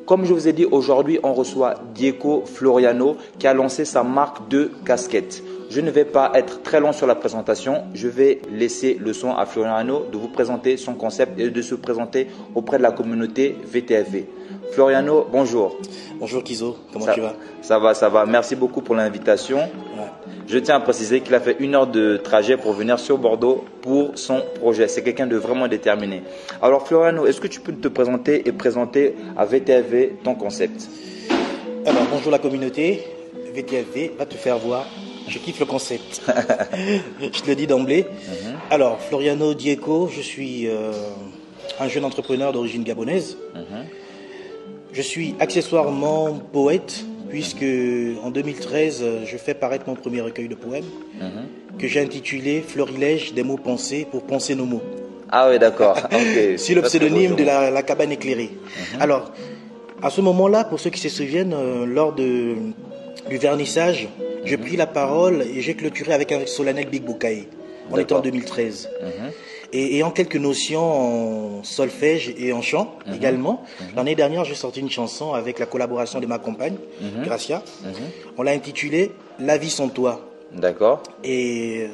Comme je vous ai dit, aujourd'hui, on reçoit Diego Floriano qui a lancé sa marque de casquettes. Je ne vais pas être très long sur la présentation. Je vais laisser le soin à Floriano de vous présenter son concept et de se présenter auprès de la communauté VTFV. Floriano, bonjour. Bonjour Kizo, comment tu vas? Ça va, ça va. Merci beaucoup pour l'invitation. Ouais. Je tiens à préciser qu'il a fait 1 heure de trajet pour venir sur Bordeaux pour son projet. C'est quelqu'un de vraiment déterminé. Alors Floriano, est-ce que tu peux te présenter et présenter à VTFV ton concept? Alors bonjour la communauté, VTFV va te faire voir. Je kiffe le concept. Je te le dis d'emblée. Alors Floriano Diego, je suis un jeune entrepreneur d'origine gabonaise. Je suis accessoirement poète, puisque en 2013, je fais paraître mon premier recueil de poèmes que j'ai intitulé Florilège des mots pensés pour penser nos mots. Ah oui, d'accord. Okay. Sur le pseudonyme de la cabane éclairée. Alors, à ce moment-là, pour ceux qui se souviennent, lors du vernissage, j'ai pris la parole et j'ai clôturé avec un solennel Big Bokaye. On était en 2013. Et ayant quelques notions en solfège et en chant également, l'année dernière, j'ai sorti une chanson avec la collaboration de ma compagne, Gracia. On l'a intitulée La vie sans toi. D'accord. Et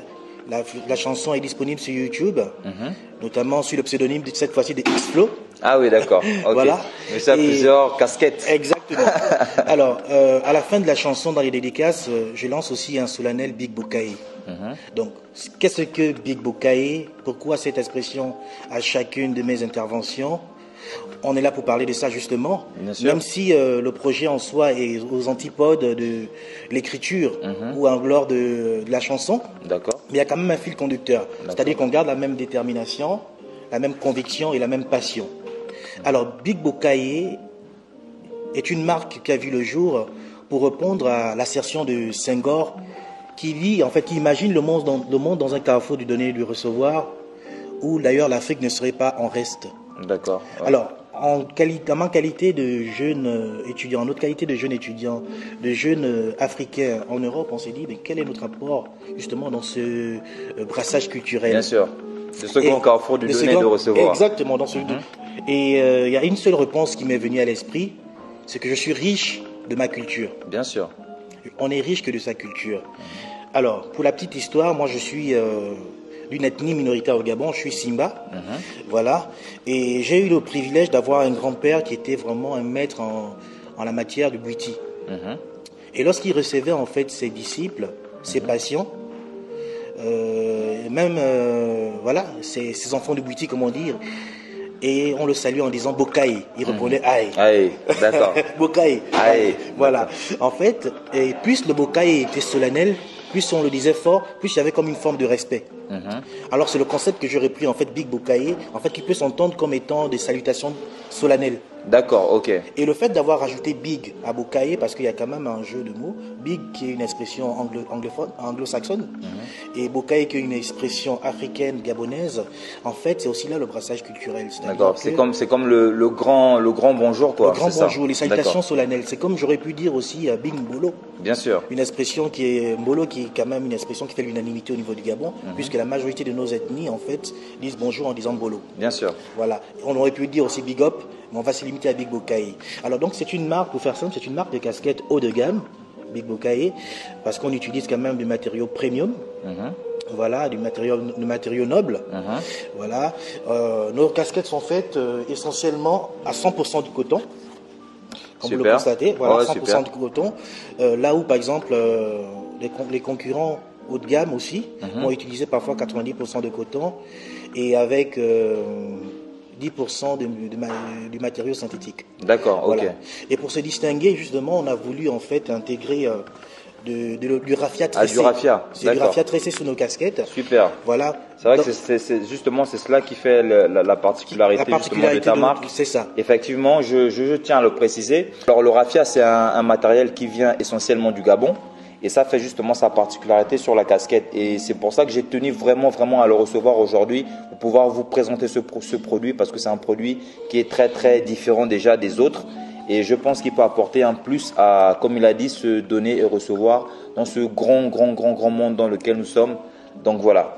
la chanson est disponible sur YouTube, notamment sur le pseudonyme cette fois-ci de X-Flow. Ah oui, d'accord. Okay. Voilà. Mais ça a plusieurs casquettes. Exactement. Alors, à la fin de la chanson, dans les dédicaces, je lance aussi un solennel Big Bokaye. Donc, qu'est-ce que Big Bokaye? Pourquoi cette expression à chacune de mes interventions? On est là pour parler de ça justement, même si le projet en soi est aux antipodes de l'écriture ou en gloire de la chanson. D'accord. Mais il y a quand même un fil conducteur, c'est-à-dire qu'on garde la même détermination, la même conviction et la même passion. Alors, Big Bokaye est une marque qui a vu le jour pour répondre à l'assertion de Senghor qui dit, en fait, qui imagine le monde dans un carrefour du donner et du recevoir, où d'ailleurs l'Afrique ne serait pas en reste. D'accord. Ouais. Alors, en ma qualité de jeune étudiant, en notre qualité de jeune étudiant, de jeune africain en Europe, on s'est dit, mais quel est notre apport justement dans ce brassage culturel? Bien sûr. De ce grand carrefour du donner et du recevoir. Exactement. Et il y a une seule réponse qui m'est venue à l'esprit, c'est que je suis riche de ma culture. Bien sûr. On est riche que de sa culture. Alors, pour la petite histoire, moi je suis d'une ethnie minoritaire au Gabon, je suis Simba, voilà, et j'ai eu le privilège d'avoir un grand-père qui était vraiment un maître en la matière du bouiti. Et lorsqu'il recevait en fait ses disciples, ses patients, voilà, ses enfants du bouiti, comment dire, et on le saluait en disant Bokaye. Il répondait Aïe. Aïe, d'accord. Bokaye. Aïe. Voilà. En fait, et plus le Bokaye était solennel, plus on le disait fort, plus il y avait comme une forme de respect. Alors c'est le concept que j'ai repris en fait Big Bokaye, en fait qui peut s'entendre comme étant des salutations solennelles. D'accord, ok. Et le fait d'avoir ajouté Big à Bokaye, parce qu'il y a quand même un jeu de mots, Big qui est une expression anglo-saxonne, et Bokaye qui est une expression africaine, gabonaise, en fait c'est aussi là le brassage culturel. D'accord, c'est comme le grand bonjour quoi. Le grand bonjour, les salutations solennelles. C'est comme j'aurais pu dire aussi Big Mbolo. Bien sûr. Une expression qui est Mbolo, qui est quand même une expression qui fait l'unanimité au niveau du Gabon, puisque la majorité de nos ethnies en fait disent bonjour en disant Mbolo. Bien sûr. Voilà. On aurait pu dire aussi Big Up, mais on va se limiter à Big Bokaye. Alors donc c'est une marque, pour faire simple, c'est une marque de casquettes haut de gamme, Big Bokaye, parce qu'on utilise quand même du matériau premium. Voilà, du matériau noble. Voilà. Nos casquettes sont faites essentiellement à 100% du coton. Comme vous le constatez, voilà, 100% de coton. Là où, par exemple, les concurrents haut de gamme aussi vont utiliser parfois 90% de coton et avec 10% du matériau synthétique. D'accord, voilà. ok. Et pour se distinguer, justement, on a voulu en fait intégrer du raffia tressé. Ah, du raffia. C'est du raffia tressé sous nos casquettes. Super. Voilà. C'est vrai que c'est cela qui fait la particularité justement de ta marque. C'est ça. Effectivement, je tiens à le préciser. Alors le raffia, c'est un matériel qui vient essentiellement du Gabon. Et ça fait justement sa particularité sur la casquette. Et c'est pour ça que j'ai tenu vraiment à le recevoir aujourd'hui pour pouvoir vous présenter ce produit parce que c'est un produit qui est très différent déjà des autres. Et je pense qu'il peut apporter un plus à, comme il a dit, se donner et recevoir dans ce grand monde dans lequel nous sommes. Donc voilà.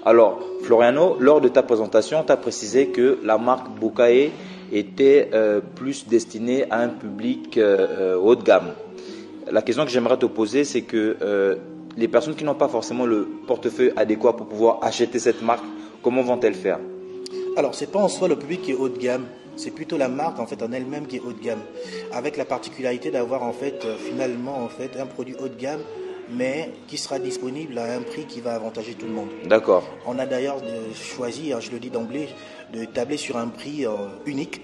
Alors, Floriano, lors de ta présentation, tu as précisé que la marque Bokaye était plus destiné à un public haut de gamme. La question que j'aimerais te poser, c'est que les personnes qui n'ont pas forcément le portefeuille adéquat pour pouvoir acheter cette marque, comment vont-elles faire? Alors, ce n'est pas en soi le public qui est haut de gamme, c'est plutôt la marque en fait en elle-même qui est haut de gamme, avec la particularité d'avoir en fait finalement en fait un produit haut de gamme, mais qui sera disponible à un prix qui va avantager tout le monde. D'accord. On a d'ailleurs choisi, je le dis d'emblée, de tabler sur un prix unique.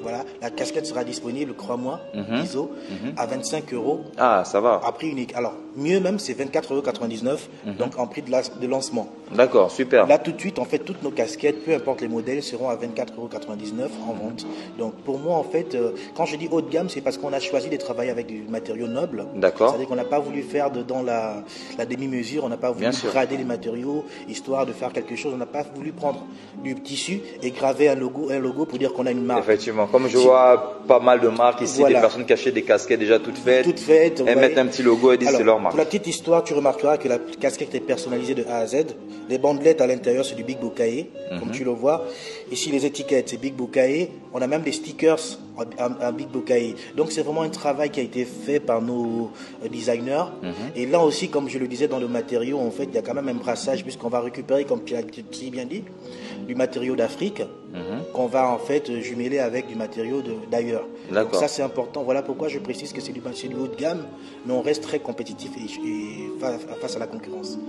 Voilà, la casquette sera disponible, crois-moi, ISO, à 25 €. Ah, ça va. À prix unique. Alors, mieux même, c'est 24,99 €, donc en prix de lancement. D'accord, super. Là, tout de suite, en fait, toutes nos casquettes, peu importe les modèles, seront à 24,99 € en vente. Donc, pour moi, en fait, quand je dis haut de gamme, c'est parce qu'on a choisi de travailler avec du matériau noble. D'accord. C'est-à-dire qu'on n'a pas voulu faire dedans la demi-mesure, on n'a pas voulu grader les matériaux, histoire de faire quelque chose. On n'a pas voulu prendre du tissu et graver un logo pour dire qu'on a une marque. Effectivement, comme je vois pas mal de marques ici, Voilà. des personnes qui achètent des casquettes déjà toutes faites, elles mettent un petit logo et disent c'est leur marque. Pour la petite histoire, tu remarqueras que la casquette est personnalisée de A à Z. Les bandelettes à l'intérieur, c'est du Big Bukaye, comme tu le vois. Ici, les étiquettes, c'est Big Bukaye. On a même des stickers en Big Bukaye. Donc, c'est vraiment un travail qui a été fait par nos designers. Et là aussi, comme je le disais, dans le matériau, en fait, il y a quand même un brassage, puisqu'on va récupérer, comme tu l'as si bien dit, du matériau d'Afrique, qu'on va en fait jumeler avec du matériau d'ailleurs. Donc ça, c'est important. Voilà pourquoi je précise que c'est du haut de gamme, mais on reste très compétitif et face à la concurrence.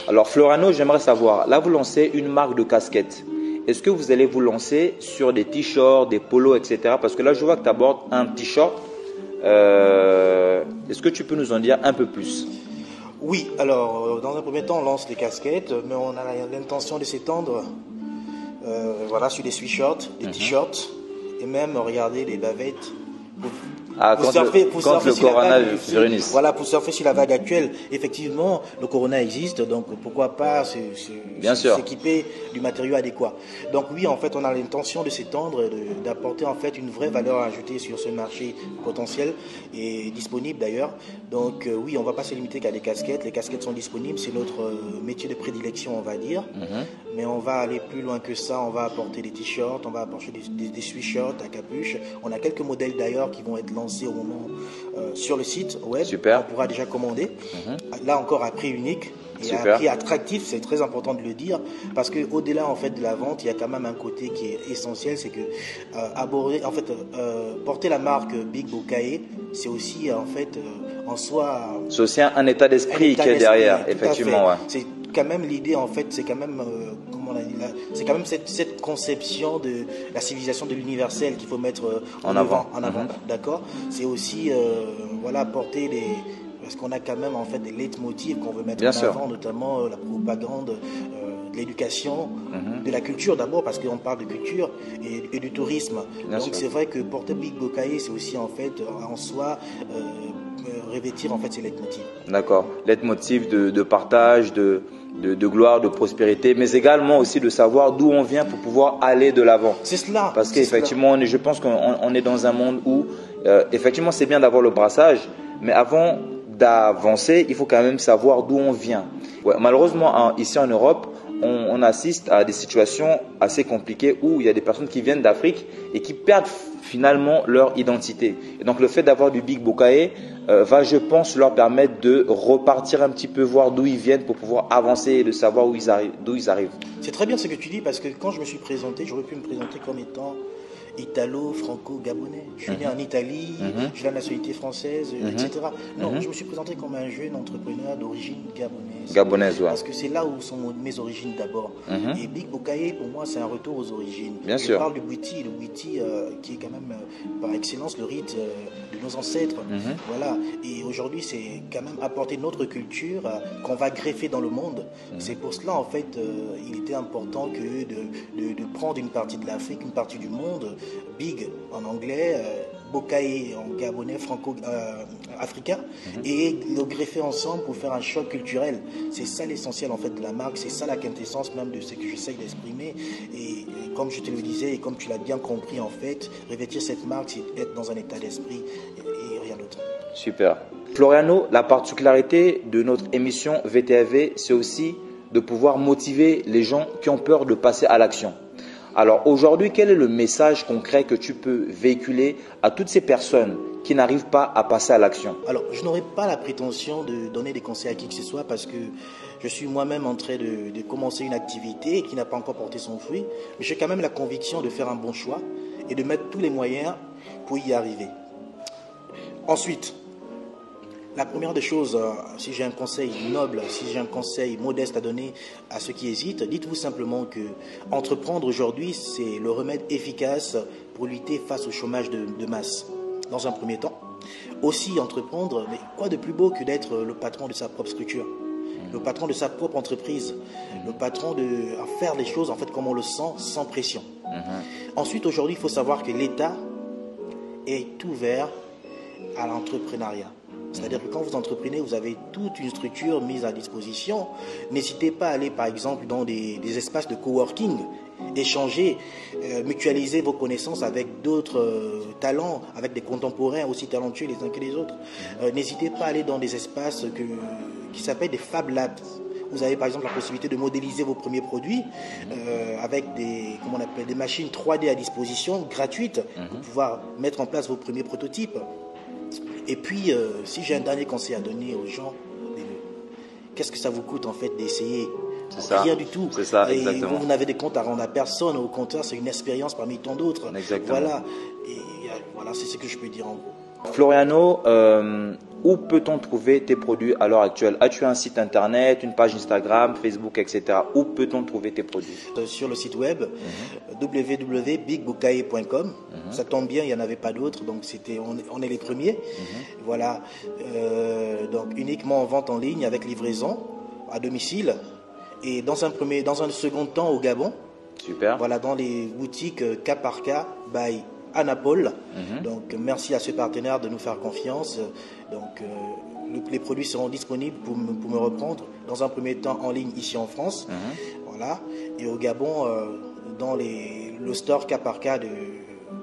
Alors, Floriano, j'aimerais savoir, là, vous lancez une marque de casquettes. Est-ce que vous allez vous lancer sur des t-shirts, des polos, etc. Parce que là, je vois que tu abordes un t-shirt. Est-ce que tu peux nous en dire un peu plus? Oui, alors, dans un premier temps, on lance les casquettes, mais on a l'intention de s'étendre voilà, sur des sweatshirts, des t-shirts, et même, regardez, les bavettes. Quand le corona réunisse. Voilà, pour surfer sur la vague actuelle. Effectivement, le corona existe, donc pourquoi pas s'équiper du matériau adéquat. Donc oui, en fait, on a l'intention de s'étendre, d'apporter en fait une vraie valeur ajoutée sur ce marché potentiel et disponible d'ailleurs. Donc oui, on ne va pas se limiter qu'à des casquettes. Les casquettes sont disponibles, c'est notre métier de prédilection, on va dire. Mais on va aller plus loin que ça. On va apporter des t-shirts, on va apporter des sweatshirts à capuche. On a quelques modèles d'ailleurs qui vont être lancés au moment sur le site web. Super. On pourra déjà commander. Là encore à prix unique et à prix attractif, c'est très important de le dire parce que au-delà en fait de la vente, il y a quand même un côté qui est essentiel, c'est que porter la marque Big Bukaye, c'est aussi en fait en soi. C'est aussi un état d'esprit qui est derrière, effectivement. Ouais. C'est quand même l'idée en fait, c'est quand même c'est quand même cette conception de la civilisation de l'universel qu'il faut mettre en avant. D'accord. C'est aussi voilà, porter parce qu'on a quand même en fait des leitmotifs qu'on veut mettre en avant, notamment la propagande, l'éducation, de la culture d'abord, parce qu'on parle de culture et du tourisme. Donc c'est vrai que porter Big Bukaye, c'est aussi en fait en soi revêtir en fait ces leitmotifs. D'accord. Leitmotiv de partage, de gloire, de prospérité, mais également aussi de savoir d'où on vient pour pouvoir aller de l'avant. C'est cela. Parce qu'effectivement, je pense qu'on est dans un monde où, effectivement, c'est bien d'avoir le brassage, mais avant d'avancer, il faut quand même savoir d'où on vient. Ouais, malheureusement, ici en Europe, on assiste à des situations assez compliquées où il y a des personnes qui viennent d'Afrique et qui perdent finalement leur identité. Et donc le fait d'avoir du Big Bukaye va, je pense, leur permettre de repartir un petit peu, voir d'où ils viennent pour pouvoir avancer et de savoir d'où ils arrivent. C'est très bien ce que tu dis parce que quand je me suis présenté, j'aurais pu me présenter comme étant italo-franco-gabonais. Je suis né en Italie, j'ai la nationalité française, etc. Non, je me suis présenté comme un jeune entrepreneur d'origine gabonaise. Parce que c'est là où sont mes origines d'abord. Et Big Bukaye, pour moi, c'est un retour aux origines. Je parle du Bwiti, qui est quand même par excellence le rite de nos ancêtres. Voilà. Et aujourd'hui, c'est quand même apporter notre culture qu'on va greffer dans le monde. C'est pour cela, en fait, il était important que de prendre une partie de l'Afrique, une partie du monde, Big en anglais, Bukaye en gabonais, franco-africain, et le greffer ensemble pour faire un choc culturel. C'est ça l'essentiel en fait de la marque, c'est ça la quintessence même de ce que j'essaye d'exprimer. Et comme je te le disais et comme tu l'as bien compris en fait, revêtir cette marque, c'est être dans un état d'esprit et rien d'autre. Super. Floriano, la particularité de notre émission VTAV, c'est aussi de pouvoir motiver les gens qui ont peur de passer à l'action. Alors aujourd'hui, quel est le message concret que tu peux véhiculer à toutes ces personnes qui n'arrivent pas à passer à l'action? Alors, je n'aurais pas la prétention de donner des conseils à qui que ce soit parce que je suis moi-même en train de commencer une activité qui n'a pas encore porté son fruit, mais j'ai quand même la conviction de faire un bon choix et de mettre tous les moyens pour y arriver. Ensuite, la première des choses, si j'ai un conseil noble, si j'ai un conseil modeste à donner à ceux qui hésitent, dites-vous simplement que entreprendre aujourd'hui, c'est le remède efficace pour lutter face au chômage de masse, dans un premier temps. Aussi, entreprendre, mais quoi de plus beau que d'être le patron de sa propre structure, le patron de sa propre entreprise, le patron de faire les choses en fait comme on le sent, sans pression. Ensuite, aujourd'hui, il faut savoir que l'État est ouvert à l'entrepreneuriat. C'est-à-dire que quand vous entreprenez, vous avez toute une structure mise à disposition. N'hésitez pas à aller, par exemple, dans des espaces de coworking, échanger, mutualiser vos connaissances avec d'autres talents, avec des contemporains aussi talentueux les uns que les autres. N'hésitez pas à aller dans des espaces qui s'appellent des Fab Labs. Vous avez par exemple la possibilité de modéliser vos premiers produits avec des machines 3D à disposition gratuites pour pouvoir mettre en place vos premiers prototypes. Et puis, si j'ai un dernier conseil à donner aux gens, qu'est-ce que ça vous coûte en fait d'essayer? Rien du tout. C'est ça, exactement. Vous n'avez des comptes à rendre à personne. Au contraire, c'est une expérience parmi tant d'autres. Exactement. Voilà. Et voilà, c'est ce que je peux dire en gros. Floriano, où peut-on trouver tes produits à l'heure actuelle? As-tu un site internet, une page Instagram, Facebook, etc. Où peut-on trouver tes produits? Sur le site web www.bigbukaye.com. Ça tombe bien, il n'y en avait pas d'autres, donc on est les premiers. Voilà, donc uniquement en vente en ligne avec livraison à domicile et dans un second temps au Gabon. Super. Voilà, dans les boutiques cas par cas by Anapol. Donc merci à ce partenaire de nous faire confiance. Donc les produits seront disponibles pour me reprendre dans un premier temps en ligne ici en France. Voilà, et au Gabon dans le store cas par cas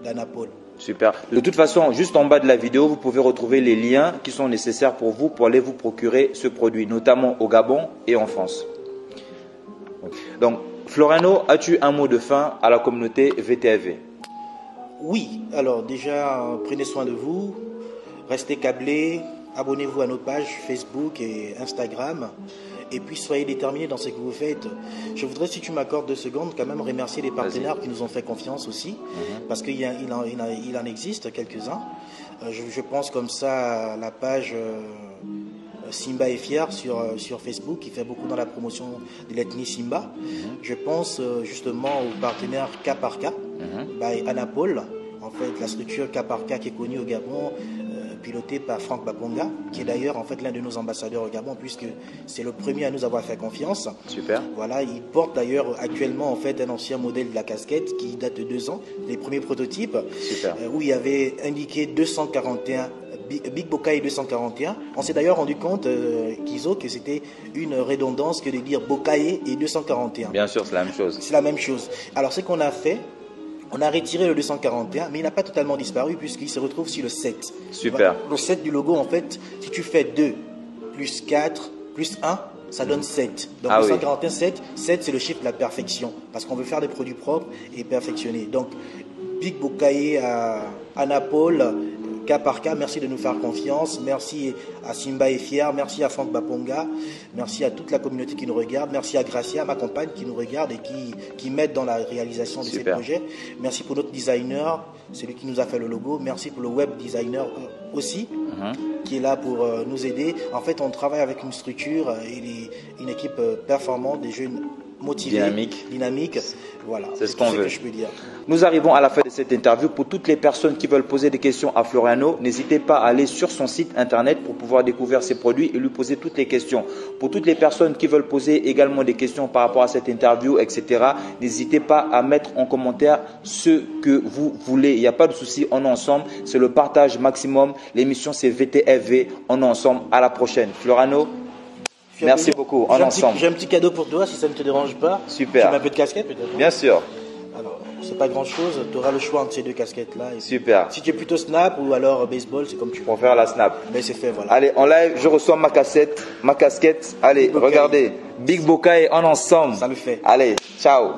d'Anapol. Super. De toute façon, juste en bas de la vidéo, vous pouvez retrouver les liens qui sont nécessaires pour vous pour aller vous procurer ce produit, notamment au Gabon et en France. Donc, Floriano, as-tu un mot de fin à la communauté VTFV? Oui, alors déjà, prenez soin de vous, restez câblés, abonnez-vous à nos pages Facebook et Instagram, et puis soyez déterminés dans ce que vous faites. Je voudrais, si tu m'accordes 2 secondes, quand même remercier les partenaires qui nous ont fait confiance aussi, parce qu'il en existe quelques-uns. Je pense comme ça à la page Simba est fier sur Facebook, qui fait beaucoup dans la promotion de l'ethnie Simba. Je pense justement aux partenaires cas par cas, by Anapol, en fait la structure cas par cas qui est connue au Gabon, pilotée par Franck Baponga, qui est d'ailleurs en fait l'un de nos ambassadeurs au Gabon, puisque c'est le premier à nous avoir fait confiance. Super. Voilà, il porte d'ailleurs actuellement en fait un ancien modèle de la casquette qui date de 2 ans, les premiers prototypes. Super. Où il y avait indiqué 241. Big Bukaye 241. On s'est d'ailleurs rendu compte, Kizo, que c'était une redondance que de dire Bukaye et 241. Bien sûr, c'est la même chose. C'est la même chose. Alors, ce qu'on a fait, on a retiré le 241, mais il n'a pas totalement disparu puisqu'il se retrouve sur le 7. Super. Le 7 du logo, en fait, si tu fais 2 plus 4 plus 1, ça donne 7. Donc 241, 7, c'est le chiffre de la perfection. Parce qu'on veut faire des produits propres et perfectionnés. Donc, Big Bukaye à Anapol, cas par cas, merci de nous faire confiance. Merci à Simba et Fier, merci à Franck Baponga, merci à toute la communauté qui nous regarde, merci à Gracia, ma compagne, qui nous regarde et qui m'aide dans la réalisation de ces projets. Merci pour notre designer, celui qui nous a fait le logo. Merci pour le web designer aussi, qui est là pour nous aider. En fait, on travaille avec une structure et une équipe performante, des jeunes motivé, dynamique. Voilà, c'est ce qu'on veut. Que je peux dire. Nous arrivons à la fin de cette interview. Pour toutes les personnes qui veulent poser des questions à Floriano, n'hésitez pas à aller sur son site internet pour pouvoir découvrir ses produits et lui poser toutes les questions. Pour toutes les personnes qui veulent poser également des questions par rapport à cette interview, etc., n'hésitez pas à mettre en commentaire ce que vous voulez. Il n'y a pas de souci, on est ensemble. C'est le partage maximum. L'émission, c'est VTFV. On est ensemble. À la prochaine. Floriano, merci beaucoup. On est ensemble. J'ai un petit cadeau pour toi si ça ne te dérange pas. Super. Tu mets un peu de casquette peut-être? Bien sûr. Alors, c'est pas grand chose. Tu auras le choix entre ces 2 casquettes-là. Super. Si tu es plutôt snap ou alors baseball, c'est comme tu veux. Pour faire la snap. Mais c'est fait, voilà. Allez, en live, je reçois ma casquette. Allez, regardez. Big Bukaye, on est ensemble. Ça le fait. Allez, ciao.